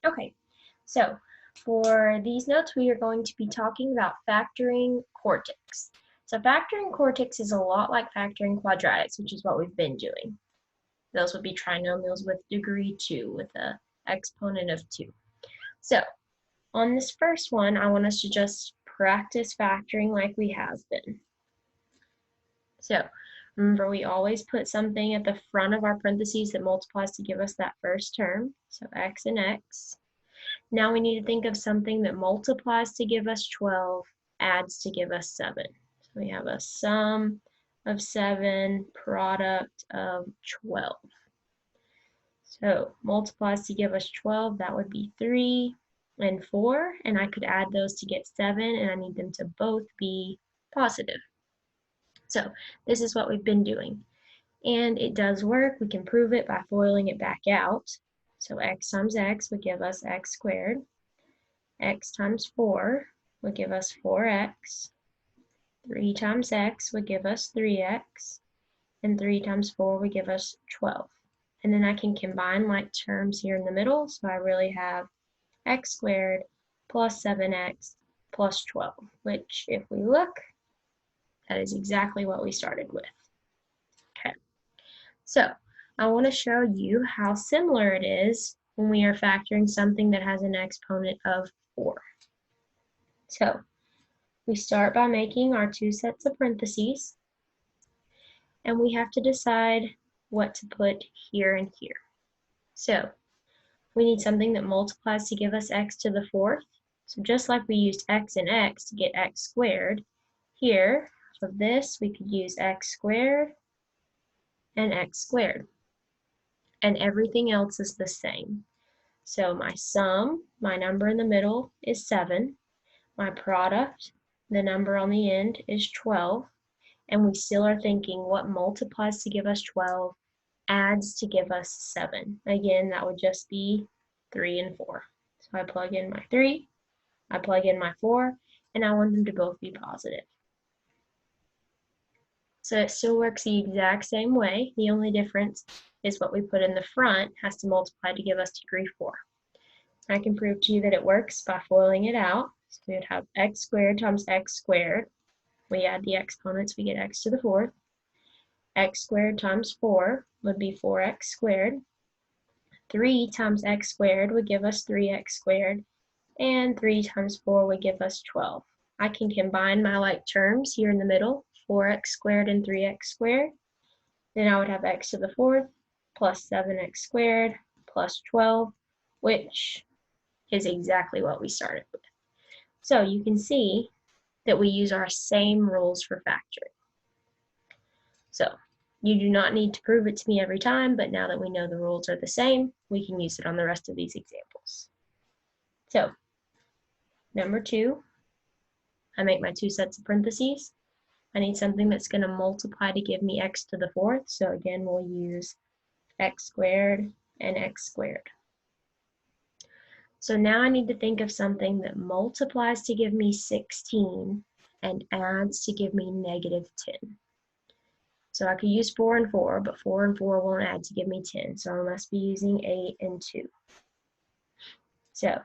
Okay, so for these notes, we are going to be talking about factoring quartics. So factoring quartics is a lot like factoring quadratics, which is what we've been doing. Those would be trinomials with degree 2, with an exponent of 2. So on this first one, I want us to just practice factoring like we have been. So remember, we always put something at the front of our parentheses that multiplies to give us that first term. So x and x. Now we need to think of something that multiplies to give us 12, adds to give us 7. So we have a sum of 7, product of 12. So multiplies to give us 12, that would be 3 and 4, and I could add those to get 7, and I need them to both be positive. So this is what we've been doing. And it does work. We can prove it by FOILing it back out. So x times x would give us x squared. X times 4 would give us 4x. 3 times x would give us 3x. And 3 times 4 would give us 12. And then I can combine like terms here in the middle. So I really have x squared plus 7x plus 12, which if we look, that is exactly what we started with. Okay, so I want to show you how similar it is when we are factoring something that has an exponent of 4. So we start by making our two sets of parentheses, and we have to decide what to put here and here. So we need something that multiplies to give us x to the 4th. So just like we used x and x to get x squared, here, for this, we could use x squared and x squared. And everything else is the same. So my sum, my number in the middle, is 7. My product, the number on the end, is 12. And we still are thinking what multiplies to give us 12, adds to give us 7. Again, that would just be 3 and 4. So I plug in my 3, I plug in my 4, and I want them to both be positive. So it still works the exact same way. The only difference is what we put in the front has to multiply to give us degree 4. I can prove to you that it works by FOILing it out. So we would have x squared times x squared. We add the exponents, we get x to the 4th. X squared times 4 would be 4x squared. 3 times x squared would give us 3x squared. And 3 times 4 would give us 12. I can combine my like terms here in the middle, 4x squared and 3x squared. Then I would have x to the 4th plus 7x squared plus 12, which is exactly what we started with. So you can see that we use our same rules for factoring. So you do not need to prove it to me every time, but now that we know the rules are the same, we can use it on the rest of these examples. So number 2, I make my two sets of parentheses. I need something that's going to multiply to give me x to the 4th. So again, we'll use x squared and x squared. So now I need to think of something that multiplies to give me 16 and adds to give me negative 10. So I could use 4 and 4, but 4 and 4 won't add to give me 10. So I must be using 8 and 2. So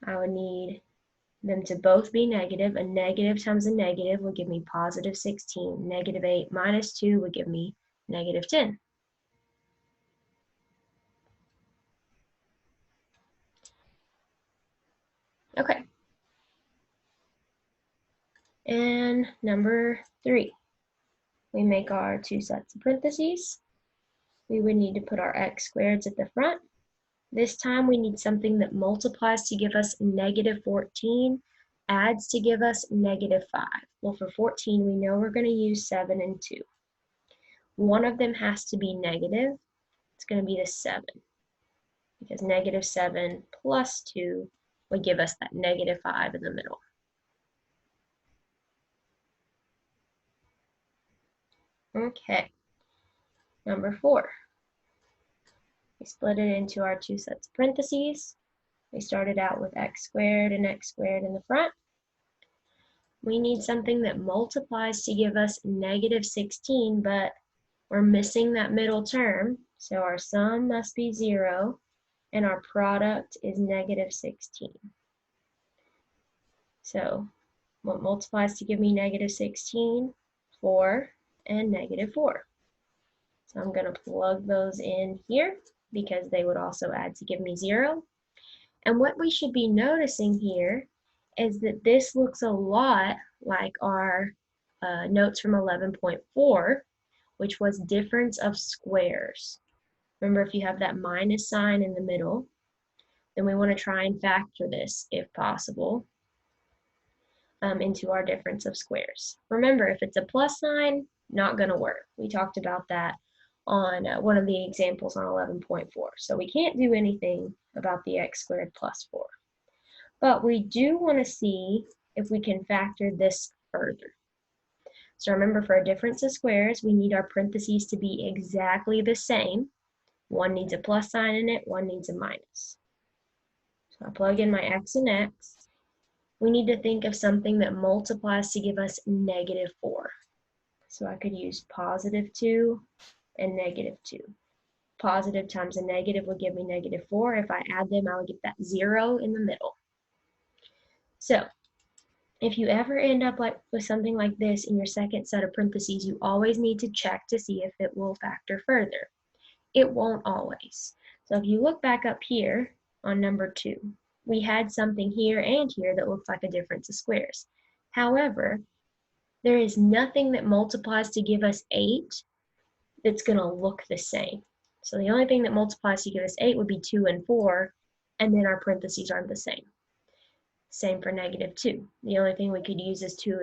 I would need them to both be negative. A negative times a negative would give me positive 16. Negative 8 minus 2 would give me negative 10. Okay. And number 3, we make our two sets of parentheses. We would need to put our x squareds at the front. This time we need something that multiplies to give us negative 14, adds to give us negative 5. Well, for 14, we know we're going to use 7 and 2. One of them has to be negative. It's going to be the 7, because negative 7 plus 2 would give us that negative 5 in the middle. Okay, number 4. We split it into our two sets of parentheses. We started out with x squared and x squared in the front. We need something that multiplies to give us negative 16, but we're missing that middle term, so our sum must be 0, and our product is negative 16. So what multiplies to give me negative 16? 4 and negative 4. So I'm going to plug those in here because they would also add to give me 0. And what we should be noticing here is that this looks a lot like our notes from 11.4, which was difference of squares. Remember, if you have that minus sign in the middle, then we want to try and factor this, if possible, into our difference of squares. Remember, if it's a plus sign, not going to work. We talked about that on one of the examples on 11.4. So we can't do anything about the x squared plus 4. But we do want to see if we can factor this further. So remember, for a difference of squares, we need our parentheses to be exactly the same. One needs a plus sign in it, one needs a minus. So I plug in my x and x. We need to think of something that multiplies to give us negative 4. So I could use positive 2 and negative 2. Positive times a negative would give me negative 4. If I add them, I would get that 0 in the middle. So if you ever end up with something like this in your second set of parentheses, you always need to check to see if it will factor further. It won't always. So if you look back up here on number 2, we had something here and here that looks like a difference of squares. However, there is nothing that multiplies to give us 8 that's going to look the same. So the only thing that multiplies to give us 8 would be 2 and 4, and then our parentheses aren't the same. Same for negative 2. The only thing we could use is 2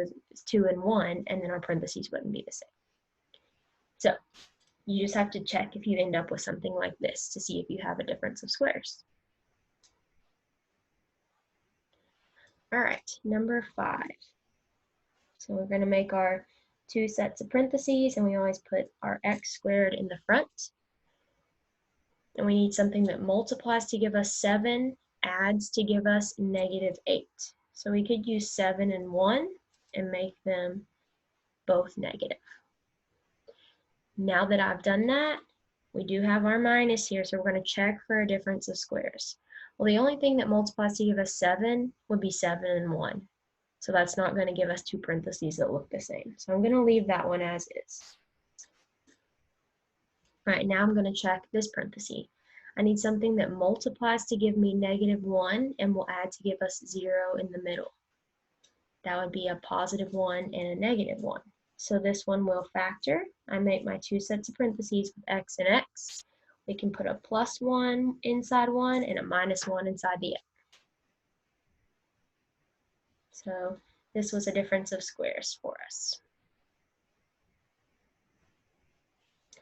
and 1, and then our parentheses wouldn't be the same. So you just have to check if you end up with something like this to see if you have a difference of squares. All right, number 5. So we're going to make our 2 sets of parentheses, and we always put our x squared in the front. And we need something that multiplies to give us 7, adds to give us negative 8. So we could use 7 and 1 and make them both negative. Now that I've done that, we do have our minus here, so we're going to check for a difference of squares. Well, the only thing that multiplies to give us 7 would be 7 and 1. So that's not going to give us 2 parentheses that look the same. So I'm going to leave that one as is. All right, now I'm going to check this parenthesis. I need something that multiplies to give me negative 1 and will add to give us 0 in the middle. That would be a positive 1 and a negative 1. So this one will factor. I make my 2 sets of parentheses with x and x. We can put a plus 1 inside one and a minus 1 inside the other. So this was a difference of squares for us.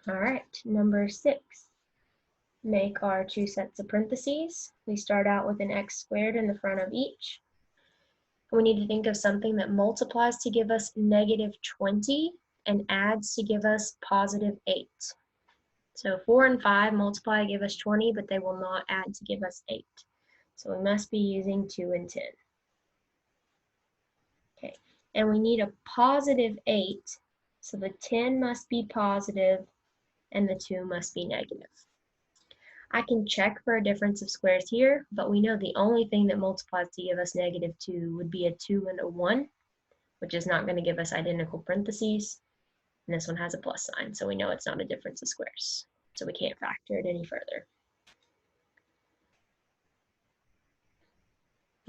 All right, number 6. Make our 2 sets of parentheses. We start out with an x squared in the front of each. We need to think of something that multiplies to give us negative 20 and adds to give us positive 8. So 4 and 5 multiply to give us 20, but they will not add to give us 8. So we must be using 2 and 10. Okay, and we need a positive 8, so the 10 must be positive and the 2 must be negative. I can check for a difference of squares here, but we know the only thing that multiplies to give us negative 2 would be a 2 and a 1, which is not going to give us identical parentheses. And this one has a plus sign, so we know it's not a difference of squares. So we can't factor it any further.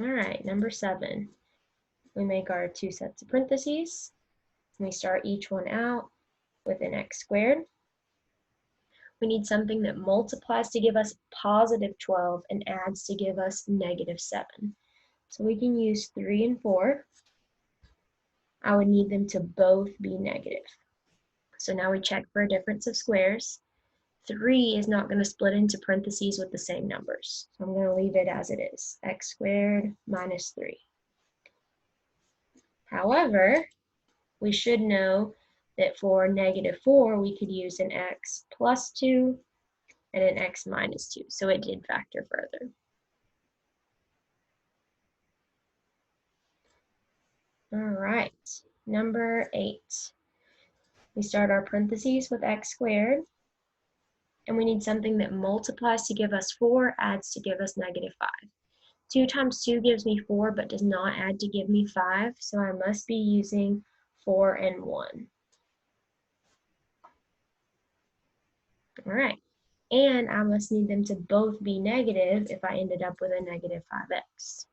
All right, number 7. We make our 2 sets of parentheses. And we start each one out with an x squared. We need something that multiplies to give us positive 12 and adds to give us negative 7. So we can use 3 and 4. I would need them to both be negative. So now we check for a difference of squares. 3 is not going to split into parentheses with the same numbers. So I'm going to leave it as it is, x squared minus 3. However, we should know that for negative 4, we could use an x plus 2 and an x minus 2. So it did factor further. All right, number 8. We start our parentheses with x squared. And we need something that multiplies to give us 4, adds to give us -5. 2 times 2 gives me 4, but does not add to give me 5, so I must be using 4 and 1. All right, and I must need them to both be negative if I ended up with a -5x.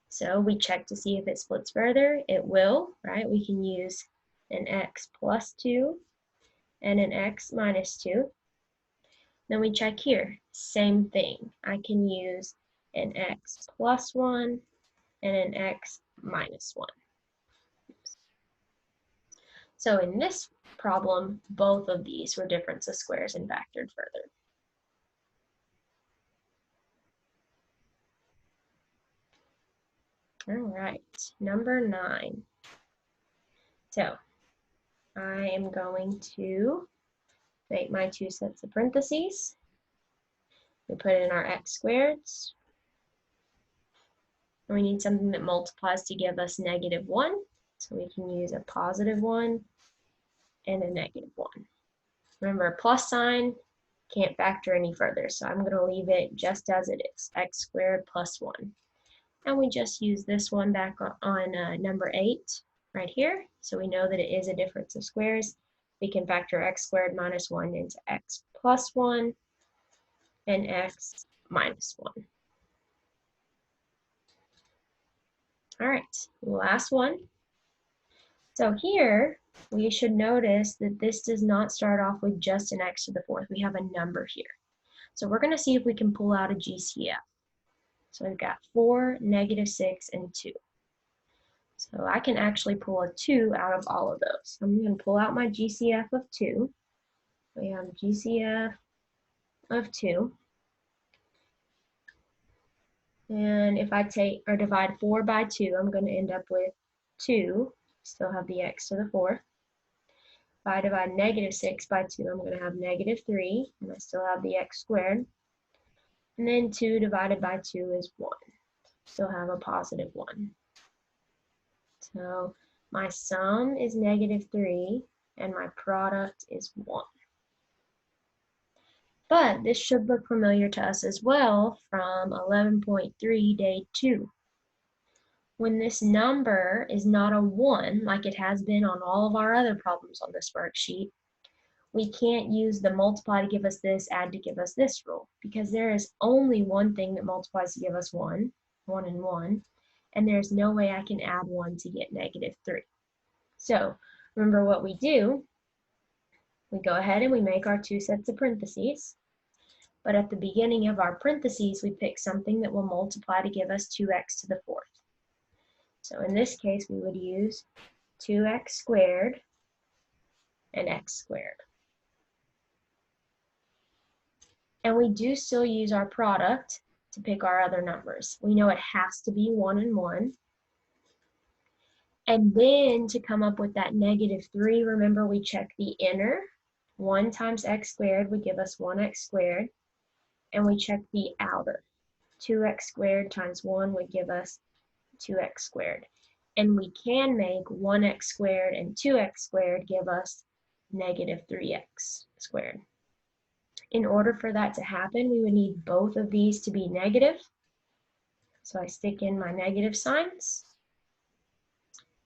So we check to see if it splits further. It will, right? We can use an x plus 2 and an x minus 2. Then we check here, same thing. I can use an x plus 1 and an x minus 1. So in this problem, both of these were difference of squares and factored further. All right, number 9. So I am going to make my 2 sets of parentheses. We put in our x squareds. And we need something that multiplies to give us -1. So we can use a +1 and a -1. Remember, a plus sign can't factor any further, so I'm going to leave it just as it is, x squared plus 1. And we just use this one back on number 8 right here, so we know that it is a difference of squares. We can factor x squared minus 1 into x plus 1 and x minus 1. All right, last one. So here, we should notice that this does not start off with just an x to the 4th. We have a number here. So we're going to see if we can pull out a GCF. So we've got 4, -6, and 2. So I can actually pull a 2 out of all of those. I'm going to pull out my GCF of 2. We have GCF of 2. And if I take or divide 4 by 2, I'm going to end up with 2. Still have the x to the 4th. If I divide -6 by 2, I'm going to have -3, and I still have the x squared. And then 2 divided by 2 is 1. Still have a +1. So my sum is -3, and my product is 1. But this should look familiar to us as well from 11.3 day 2. When this number is not a 1, like it has been on all of our other problems on this worksheet, we can't use the multiply to give us this, add to give us this rule, because there is only one thing that multiplies to give us 1, 1 and 1, and there's no way I can add 1 to get -3. So remember what we do, we go ahead and we make our 2 sets of parentheses, but at the beginning of our parentheses, we pick something that will multiply to give us 2x to the 4th. So in this case, we would use 2x squared and x squared. And we do still use our product to pick our other numbers. We know it has to be 1 and 1. And then to come up with that -3, remember we check the inner. 1 times x squared would give us 1x squared. And we check the outer. 2x squared times 1 would give us 2x squared. And we can make 1x squared and 2x squared give us -3x squared. In order for that to happen, we would need both of these to be negative. So I stick in my negative signs.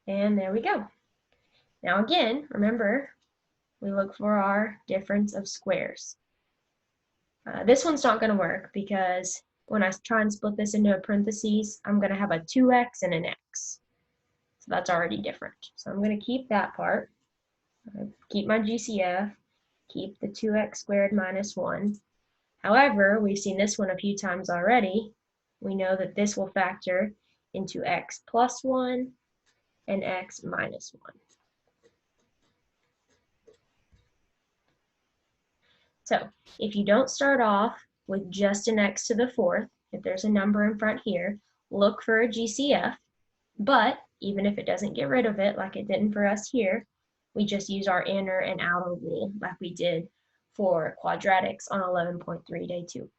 And there we go. Now again, remember, we look for our difference of squares. This one's not going to work because when I try and split this into a parentheses, I'm going to have a 2x and an x. So that's already different. So I'm going to keep that part. Keep my GCF. Keep the 2x squared minus 1. However, we've seen this one a few times already. We know that this will factor into x plus 1 and x minus 1. So if you don't start off with just an x to the 4th, if there's a number in front here, look for a GCF. But even if it doesn't get rid of it like it didn't for us here, we just use our inner and outer rule like we did for quadratics on 11.3 day 2.